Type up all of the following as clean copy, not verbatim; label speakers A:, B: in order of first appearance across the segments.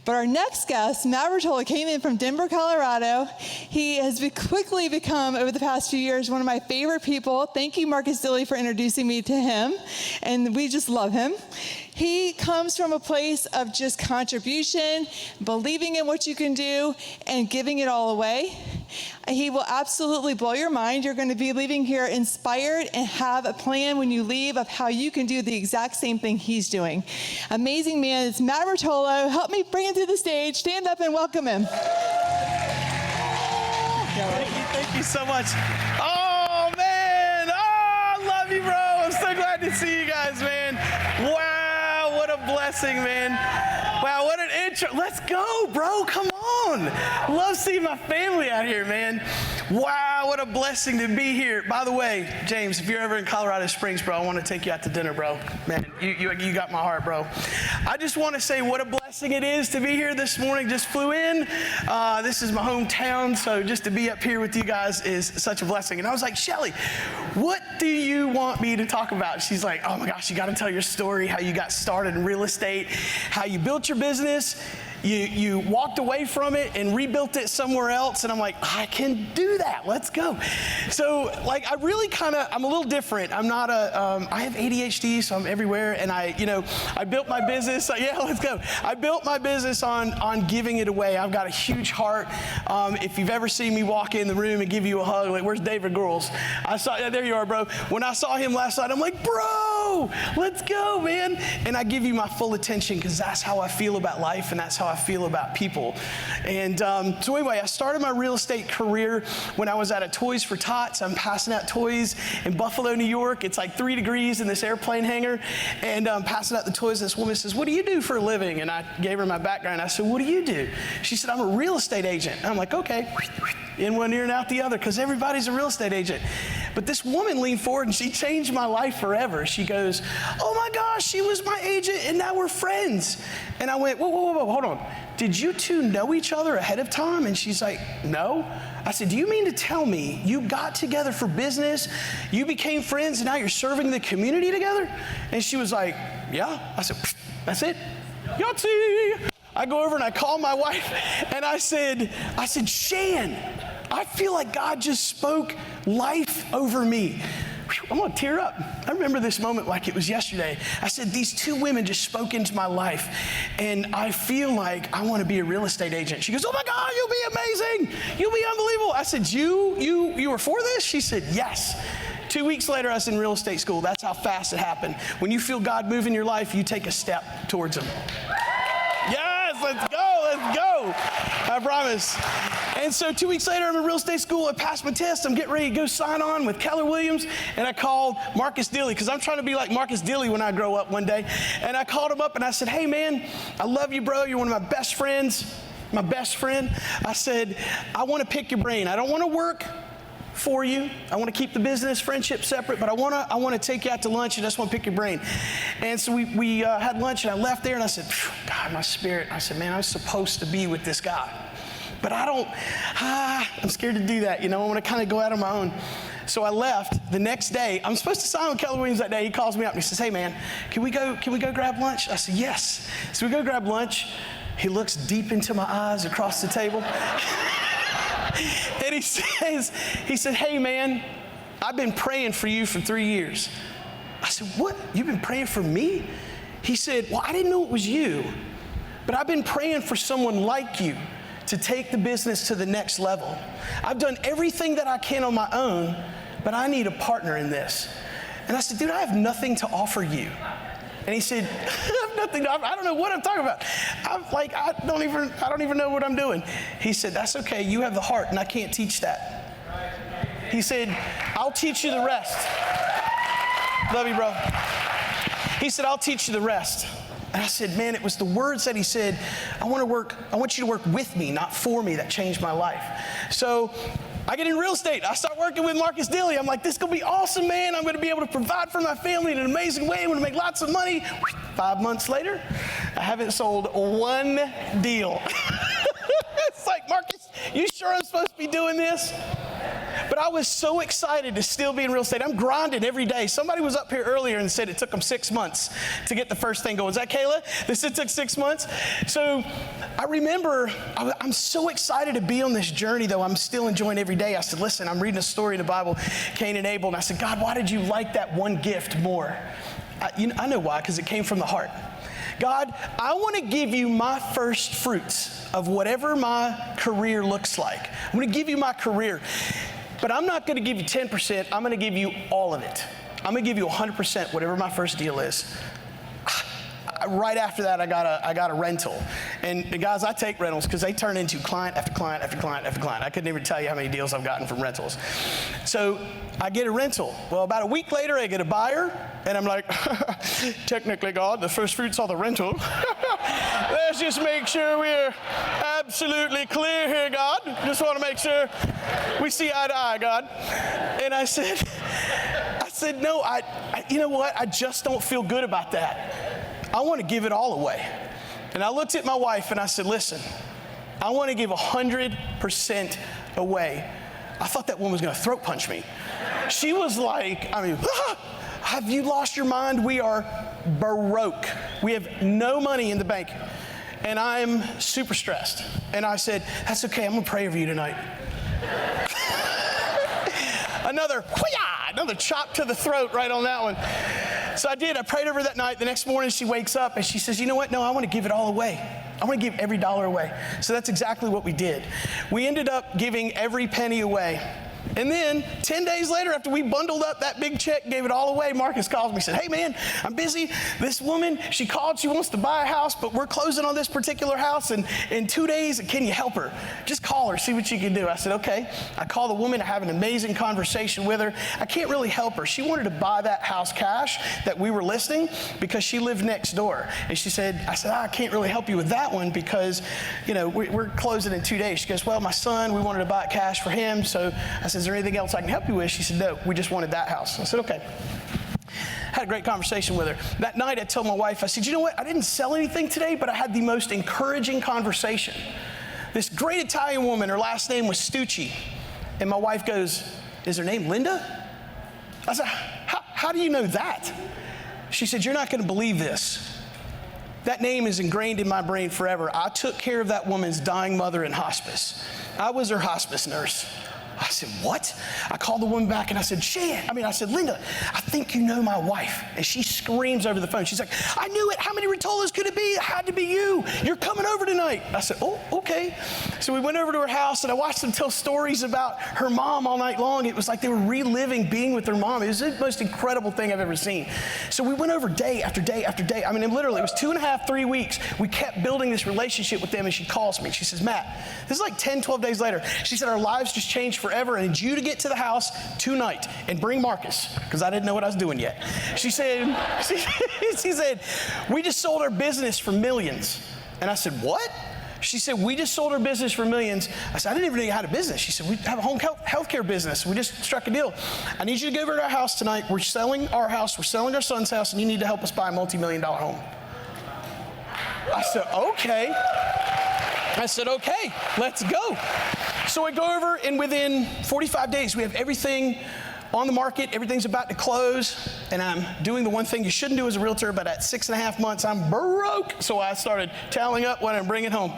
A: But our next guest, Matt Routolo, came in from Denver, Colorado. He has quickly become, over the past few years, one of my favorite people. Thank you, Marcus Dilly, for introducing me to him. And we just love him. He comes from a place of just contribution, believing in what you can do, and giving it all away. He will absolutely blow your mind. You're going to be leaving here inspired and have a plan when you leave of how you can do the exact same thing he's doing. Amazing man. It's Matt Routolo. Help me bring him to the stage. Stand up and welcome him.
B: Thank you so much. Oh, man. Oh, I love you, bro. I'm so glad to see you guys, man. Wow, what a blessing, man. Wow, what an intro. Let's go, bro. Come on. Love seeing my family out here, man. Wow, what a blessing to be here. By the way, James, if you're ever in Colorado Springs, bro, I want to take you out to dinner, bro. Man, you got my heart, bro. I just want to say what a blessing it is to be here this morning. Just flew in. This is my hometown, so just to be up here with you guys is such a blessing. And I was like, Shelly, what do you want me to talk about? She's like, oh my gosh, you got to tell your story, how you got started in real estate, how you built your business. You walked away from it and rebuilt it somewhere else. And I'm like, I can do that. Let's go. So like, I'm a little different. I'm not I have ADHD, so I'm everywhere. And I built my business. Yeah, let's go. I built my business on giving it away. I've got a huge heart. If you've ever seen me walk in the room and give you a hug, like, where's David Girls? There you are, bro. When I saw him last night, I'm like, bro, let's go, man. And I give you my full attention because that's how I feel about life and that's how I feel about people. And so anyway, I started my real estate career when I was at a Toys for Tots. I'm passing out toys in Buffalo, New York. It's like 3 degrees in this airplane hangar. And passing out the toys, this woman says, what do you do for a living? And I gave her my background. I said, what do you do? She said, I'm a real estate agent. And I'm like, okay. In one ear and out the other, because everybody's a real estate agent. But this woman leaned forward and she changed my life forever. She goes, oh my gosh, she was my agent and now we're friends. And I went, whoa, hold on. Did you two know each other ahead of time? And she's like, no. I said, do you mean to tell me you got together for business, you became friends, and now you're serving the community together? And she was like, yeah. I said, that's it. Yahtzee. I go over and I call my wife and I said, Shan, I feel like God just spoke life over me. I'm gonna tear up. I remember this moment like it was yesterday. I said, these two women just spoke into my life and I feel like I want to be a real estate agent. She goes, oh my God, you'll be amazing. You'll be unbelievable. I said, you were for this? She said, yes. 2 weeks later, I was in real estate school. That's how fast it happened. When you feel God move in your life, you take a step towards him. Yes, let's go. I promise. And so 2 weeks later, I'm in real estate school. I passed my test. I'm getting ready to go sign on with Keller Williams. And I called Marcus Dilly because I'm trying to be like Marcus Dilly when I grow up one day. And I called him up and I said, hey, man, I love you, bro. You're one of my best friends, my best friend. I said, I want to pick your brain. I don't want to work for you. I want to keep the business friendship separate, but I want to take you out to lunch and I just want to pick your brain. And so we had lunch and I left there and I said, God, my spirit. I said, man, I was supposed to be with this guy, but I'm scared to do that. I want to kind of go out on my own. So I left. The next day, I'm supposed to sign with Keller Williams that day. He calls me up and he says, hey man, can we go grab lunch? I said, yes. So we go grab lunch. He looks deep into my eyes across the table. And he said, hey man, I've been praying for you for 3 years. I said, what? You've been praying for me? He said, well, I didn't know it was you, but I've been praying for someone like you to take the business to the next level. I've done everything that I can on my own, but I need a partner in this. And I said, dude, I have nothing to offer you. And he said, I have nothing, I don't know what I'm talking about. I don't even know what I'm doing. He said, that's okay, you have the heart and I can't teach that. He said, I'll teach you the rest. Love you, bro. He said, I'll teach you the rest. And I said, man, it was the words that he said, I want you to work with me, not for me, that changed my life. So I get in real estate. I start working with Marcus Dilly. I'm like, this is going to be awesome, man. I'm going to be able to provide for my family in an amazing way. I'm going to make lots of money. 5 months later, I haven't sold one deal. It's like, Marcus, you sure I'm supposed to be doing this? But I was so excited to still be in real estate. I'm grinding every day. Somebody was up here earlier and said it took them 6 months to get the first thing going. Was that Kayla? They said it took 6 months? So I remember I'm so excited to be on this journey, though I'm still enjoying every day. I said, listen, I'm reading a story in the Bible, Cain and Abel, and I said, God, why did you like that one gift more? I know why, because it came from the heart. God, I want to give you my first fruits of whatever my career looks like. I'm going to give you my career, but I'm not going to give you 10%. I'm going to give you all of it. I'm going to give you 100%, whatever my first deal is. Right after that, I got a rental. And guys, I take rentals because they turn into client after client after client after client. I couldn't even tell you how many deals I've gotten from rentals. So I get a rental. Well, about a week later, I get a buyer, and I'm like, technically, God, the first fruits are the rental. Let's just make sure we're absolutely clear here, God. Just want to make sure we see eye to eye, God. And I said, no, you know what? I just don't feel good about that. I want to give it all away. And I looked at my wife and I said, listen, I want to give 100% away. I thought that woman was going to throat punch me. She was like, have you lost your mind? We are broke. We have no money in the bank. And I'm super stressed. And I said, that's okay, I'm going to pray over you tonight. Another chop to the throat right on that one. So I did. I prayed over that night. The next morning she wakes up and she says, you know what? No, I want to give it all away. I want to give every dollar away. So that's exactly what we did. We ended up giving every penny away. And then 10 days later, after we bundled up that big check, gave it all away, Marcus calls me and said, hey man, I'm busy. This woman, she called, she wants to buy a house, but we're closing on this particular house in 2 days. Can you help her? Just call her, see what you can do. I said, okay. I call the woman, I have an amazing conversation with her. I can't really help her. She wanted to buy that house cash that we were listing because she lived next door. And I said, I can't really help you with that one because, we're closing in 2 days. She goes, well, my son, we wanted to buy it cash for him. So I said, is there anything else I can help you with? She said, no, we just wanted that house. I said, okay. Had a great conversation with her. That night I told my wife, I said, you know what? I didn't sell anything today, but I had the most encouraging conversation. This great Italian woman, her last name was Stucci. And my wife goes, is her name Linda? I said, how do you know that? She said, you're not going to believe this. That name is ingrained in my brain forever. I took care of that woman's dying mother in hospice. I was her hospice nurse. I said, what? I called the woman back and I said, Linda, I think you know my wife. And she screams over the phone. She's like, I knew it. How many Rotolos could it be? It had to be you. You're coming over tonight. I said, oh, okay. So we went over to her house and I watched them tell stories about her mom all night long. It was like they were reliving being with their mom. It was the most incredible thing I've ever seen. So we went over day after day after day. Literally, it was 2.5, 3 weeks. We kept building this relationship with them and she calls me. She says, Matt, this is like 10, 12 days later. She said, our lives just changed forever. I need you to get to the house tonight and bring Marcus, because I didn't know what I was doing yet. She said, we just sold our business for millions. And I said, what? She said, we just sold our business for millions. I said, I didn't even know you had a business. She said, we have a home healthcare business. We just struck a deal. I need you to go over to our house tonight. We're selling our house. We're selling our son's house, and you need to help us buy a multi-million-dollar home. I said, okay. Let's go. So I go over, and within 45 days, we have everything on the market. Everything's about to close, and I'm doing the one thing you shouldn't do as a realtor, but at 6.5 months, I'm broke. So I started tallying up what I'm bringing home.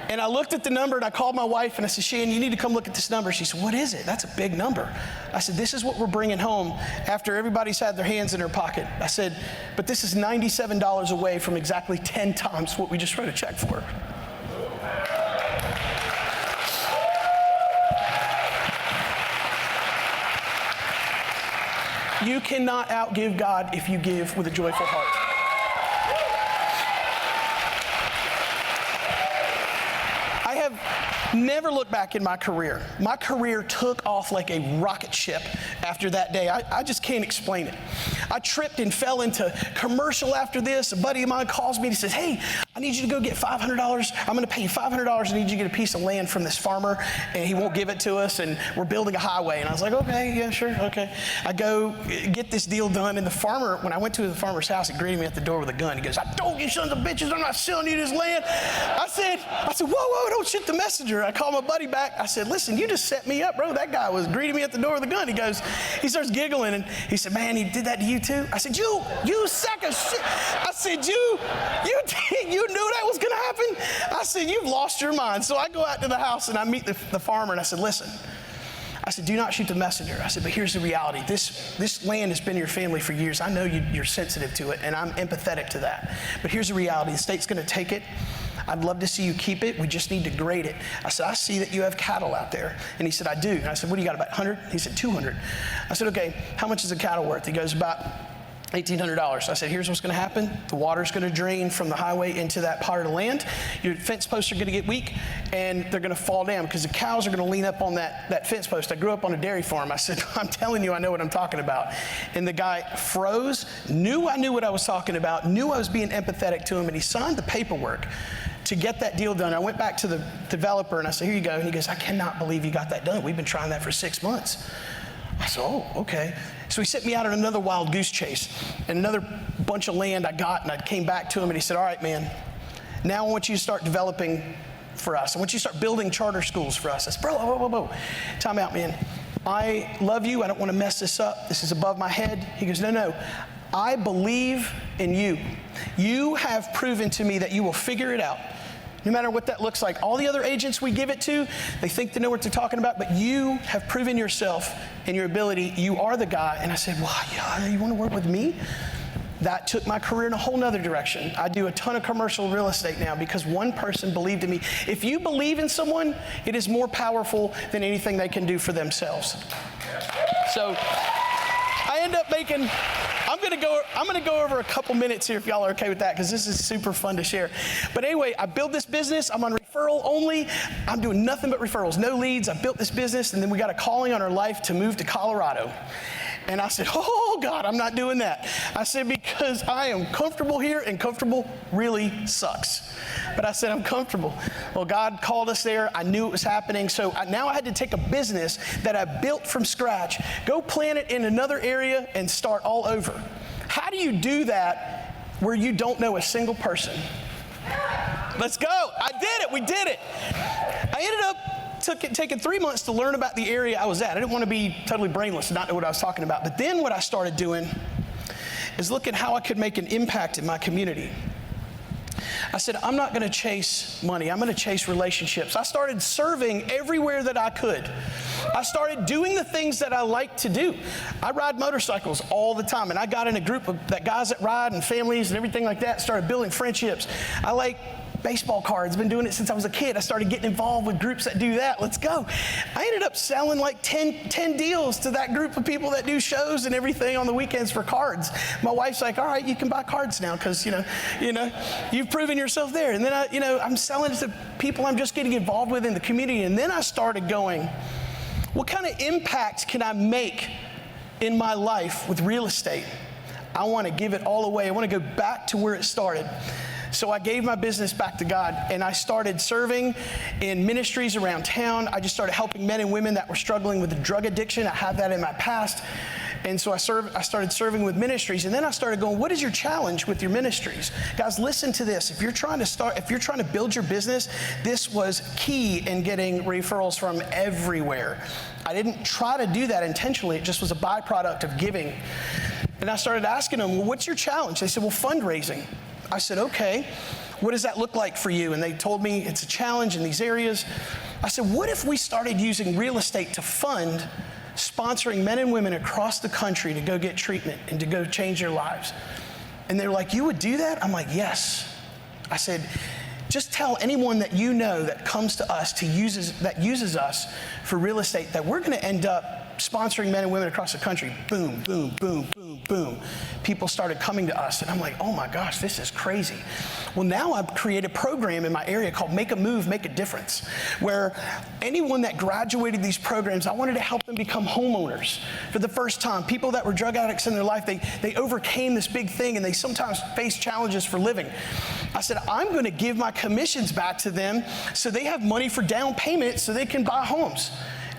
B: And I looked at the number, and I called my wife, and I said, Shan, you need to come look at this number. She said, what is it? That's a big number. I said, this is what we're bringing home after everybody's had their hands in their pocket. I said, but this is $97 away from exactly 10 times what we just wrote a check for. You cannot outgive God if you give with a joyful heart. I have never looked back in my career. My career took off like a rocket ship after that day. I just can't explain it. I tripped and fell into commercial after this. A buddy of mine calls me and he says, hey, I need you to go get $500. I'm going to pay you $500. I need you to get a piece of land from this farmer, and he won't give it to us, and we're building a highway. And I was like, okay, yeah, sure, okay. I go get this deal done, and the farmer, when I went to the farmer's house, he greeted me at the door with a gun. He goes, I told you sons of bitches, I'm not selling you this land. I said, whoa, don't shoot the messenger. I called my buddy back. I said, listen, you just set me up, bro. That guy was greeting me at the door with a gun. He starts giggling, and he said, man, he did that to you too? I said, you sack of shit. I said, you knew that was gonna happen? I said, you've lost your mind. So I go out to the house and I meet the farmer, and I said, listen, I said, do not shoot the messenger. I said, but here's the reality. This land has been in your family for years. I know you're sensitive to it, and I'm empathetic to that. But here's the reality. The state's gonna take it. I'd love to see you keep it. We just need to grade it. I said, I see that you have cattle out there. And he said, I do. And I said, what do you got, about 100? He said, 200. I said, okay, how much is a cattle worth? He goes, about $1,800. I said, here's what's gonna happen. The water's gonna drain from the highway into that part of the land. Your fence posts are gonna get weak, and they're gonna fall down because the cows are gonna lean up on that fence post. I grew up on a dairy farm. I said, I'm telling you, I know what I'm talking about. And the guy froze, knew I knew what I was talking about, knew I was being empathetic to him, and he signed the paperwork to get that deal done. I went back to the developer and I said, here you go. And he goes, I cannot believe you got that done. We've been trying that for 6 months. I said, oh, okay. So he sent me out on another wild goose chase and another bunch of land I got, and I came back to him and he said, all right, man, now I want you to start developing for us. I want you to start building charter schools for us. I said, bro, whoa. Time out, man. I love you. I don't want to mess this up. This is above my head. He goes, no. I believe in you. You have proven to me that you will figure it out. No matter what that looks like. All the other agents we give it to, they think they know what they're talking about, but you have proven yourself and your ability. You are the guy. And I said, well, yeah, you want to work with me? That took my career in a whole nother direction. I do a ton of commercial real estate now because one person believed in me. If you believe in someone, it is more powerful than anything they can do for themselves. So I end up making, I'm gonna go over a couple minutes here if y'all are okay with that, because this is super fun to share. But anyway, I built this business. I'm on referral only. I'm doing nothing but referrals, no leads. I built this business, and then we got a calling on our life to move to Colorado. And I said, oh God, I'm not doing that. I said, because I am comfortable here, and comfortable really sucks. But I said, I'm comfortable. Well, God called us there. I knew it was happening. So now I had to take a business that I built from scratch, go plant it in another area, and start all over. How do you do that where you don't know a single person? Let's go. I did it. We did it. I ended up taking 3 months to learn about the area I was at. I didn't want to be totally brainless and not know what I was talking about. But then what I started doing is looking how I could make an impact in my community. I said, I'm not going to chase money. I'm going to chase relationships. I started serving everywhere that I could. I started doing the things that I like to do. I ride motorcycles all the time, and I got in a group of guys that ride and families and everything like that, started building friendships. I like baseball cards. Been doing it since I was a kid. I started getting involved with groups that do that. Let's go. I ended up selling like 10 deals to that group of people that do shows and everything on the weekends for cards. My wife's like, all right, you can buy cards now because, you've proven yourself there. And then I'm selling it to people I'm just getting involved with in the community. And then I started going, what kind of impact can I make in my life with real estate? I want to give it all away. I want to go back to where it started. So I gave my business back to God, and I started serving in ministries around town. I just started helping men and women that were struggling with drug addiction. I had that in my past. And so I started serving with ministries, and then I started going, what is your challenge with your ministries? Guys, listen to this. If you're trying to build your business, this was key in getting referrals from everywhere. I didn't try to do that intentionally. It just was a byproduct of giving. And I started asking them, well, what's your challenge? They said, well, fundraising. I said, okay, what does that look like for you? And they told me it's a challenge in these areas. I said, what if we started using real estate to fund sponsoring men and women across the country to go get treatment and to go change their lives? And they were like, you would do that? I'm like, yes. I said, just tell anyone that you know that comes to us that uses us for real estate that we're going to end up sponsoring men and women across the country. Boom, boom, boom, boom. boom, boom. People started coming to us, and I'm like, oh my gosh, this is crazy. Well, now I've created a program in my area called Make a Move, Make a Difference, where anyone that graduated these programs, I wanted to help them become homeowners for the first time. People that were drug addicts in their life, they overcame this big thing, and they sometimes face challenges for living. I said, I'm going to give my commissions back to them so they have money for down payment so they can buy homes.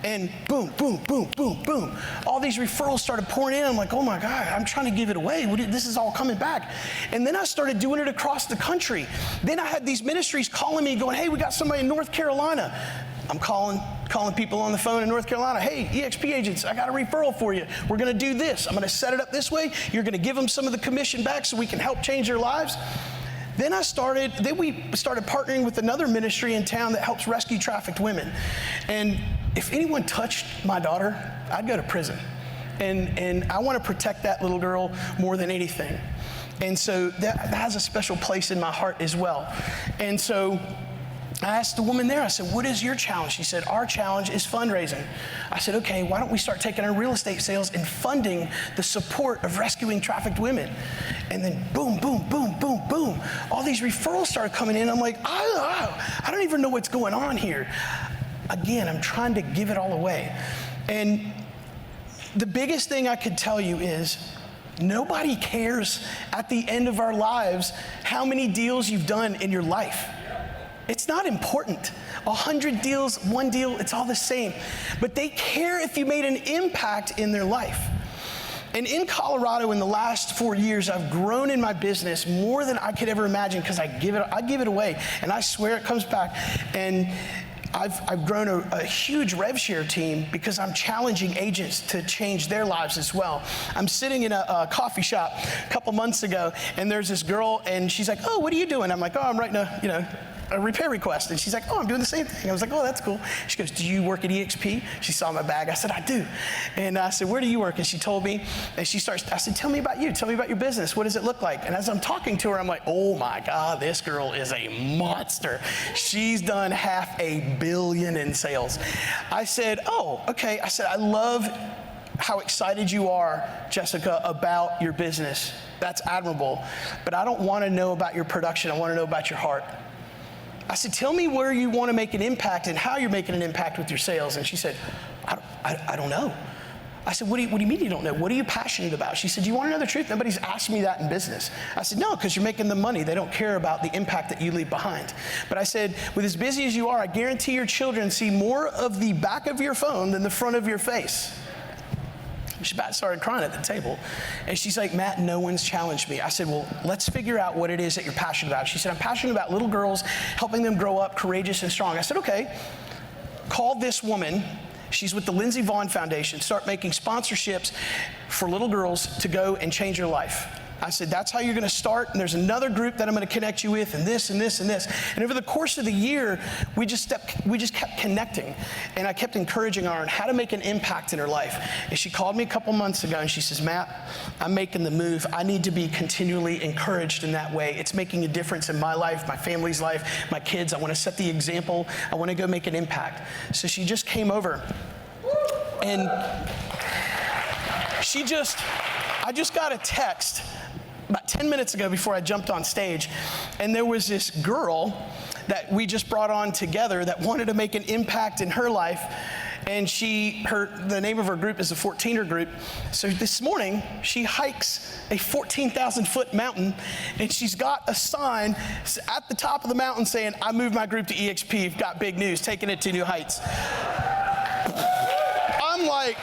B: And boom, boom, boom, boom, boom. All these referrals started pouring in. I'm like, oh my God, I'm trying to give it away. This is all coming back. And then I started doing it across the country. Then I had these ministries calling me going, hey, we got somebody in North Carolina. I'm calling people on the phone in North Carolina. Hey, EXP agents, I got a referral for you. We're going to do this. I'm going to set it up this way. You're going to give them some of the commission back so we can help change their lives. Then we started partnering with another ministry in town that helps rescue trafficked women. And if anyone touched my daughter, I'd go to prison. And I want to protect that little girl more than anything. And so that has a special place in my heart as well. And so I asked the woman there, I said, what is your challenge? She said, our challenge is fundraising. I said, okay, why don't we start taking our real estate sales and funding the support of rescuing trafficked women? And then boom, boom, boom, boom, boom. All these referrals started coming in. I'm like, I don't even know what's going on here. Again, I'm trying to give it all away. And the biggest thing I could tell you is nobody cares at the end of our lives how many deals you've done in your life. It's not important. 100 deals, 1 deal, it's all the same. But they care if you made an impact in their life. And in Colorado, in the last 4 years, I've grown in my business more than I could ever imagine because I give it away, and I swear it comes back. And I've grown a huge rev share team because I'm challenging agents to change their lives as well. I'm sitting in a coffee shop a couple months ago, and there's this girl, and she's like, oh, what are you doing? I'm like, oh, I'm writing a repair request. And she's like, oh, I'm doing the same thing. I was like, oh, that's cool. She goes, do you work at EXP? She saw my bag. I said, I do. And I said, where do you work? And she told me, and I said, tell me about you. Tell me about your business. What does it look like? And as I'm talking to her, I'm like, oh my God, this girl is a monster. She's done $500 million in sales. I said, oh, okay. I said, I love how excited you are, Jessica, about your business. That's admirable. But I don't want to know about your production. I want to know about your heart. I said, tell me where you want to make an impact and how you're making an impact with your sales. And she said, I don't know. I said, what do you mean you don't know? What are you passionate about? She said, do you want to know the truth? Nobody's asked me that in business. I said, no, because you're making the money. They don't care about the impact that you leave behind. But I said, with as busy as you are, I guarantee your children see more of the back of your phone than the front of your face. She about started crying at the table. And she's like, Matt, no one's challenged me. I said, well, let's figure out what it is that you're passionate about. She said, I'm passionate about little girls, helping them grow up courageous and strong. I said, okay, call this woman. She's with the Lindsey Vaughn Foundation. Start making sponsorships for little girls to go and change their life. I said, that's how you're going to start, and there's another group that I'm going to connect you with, and this and this and this. And over the course of the year, we just kept connecting, and I kept encouraging her on how to make an impact in her life. And she called me a couple months ago, and she says, Matt, I'm making the move. I need to be continually encouraged in that way. It's making a difference in my life, my family's life, my kids. I want to set the example. I want to go make an impact. So she just came over, and I just got a text about 10 minutes ago before I jumped on stage, and there was this girl that we just brought on together that wanted to make an impact in her life, and the name of her group is the 14er group. So this morning, she hikes a 14,000-foot mountain, and she's got a sign at the top of the mountain saying, I moved my group to EXP, I've got big news, taking it to new heights. I'm like,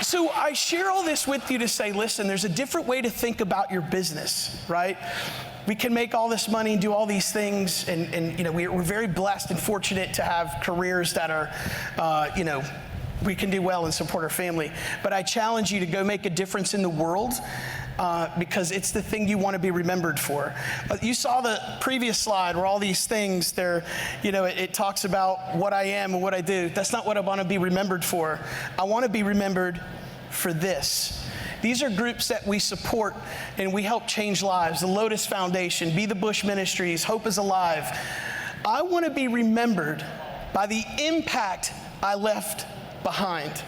B: so I share all this with you to say, listen, there's a different way to think about your business, right? We can make all this money and do all these things, and we're very blessed and fortunate to have careers that are, we can do well and support our family. But I challenge you to go make a difference in the world because it's the thing you want to be remembered for. You saw the previous slide where all these things, it talks about what I am and what I do. That's not what I want to be remembered for. I want to be remembered for this. These are groups that we support and we help change lives. The Lotus Foundation, Be the Bush Ministries, Hope is Alive. I want to be remembered by the impact I left behind.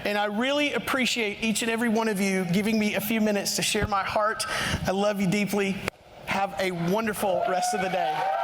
B: And I really appreciate each and every one of you giving me a few minutes to share my heart. I love you deeply. Have a wonderful rest of the day.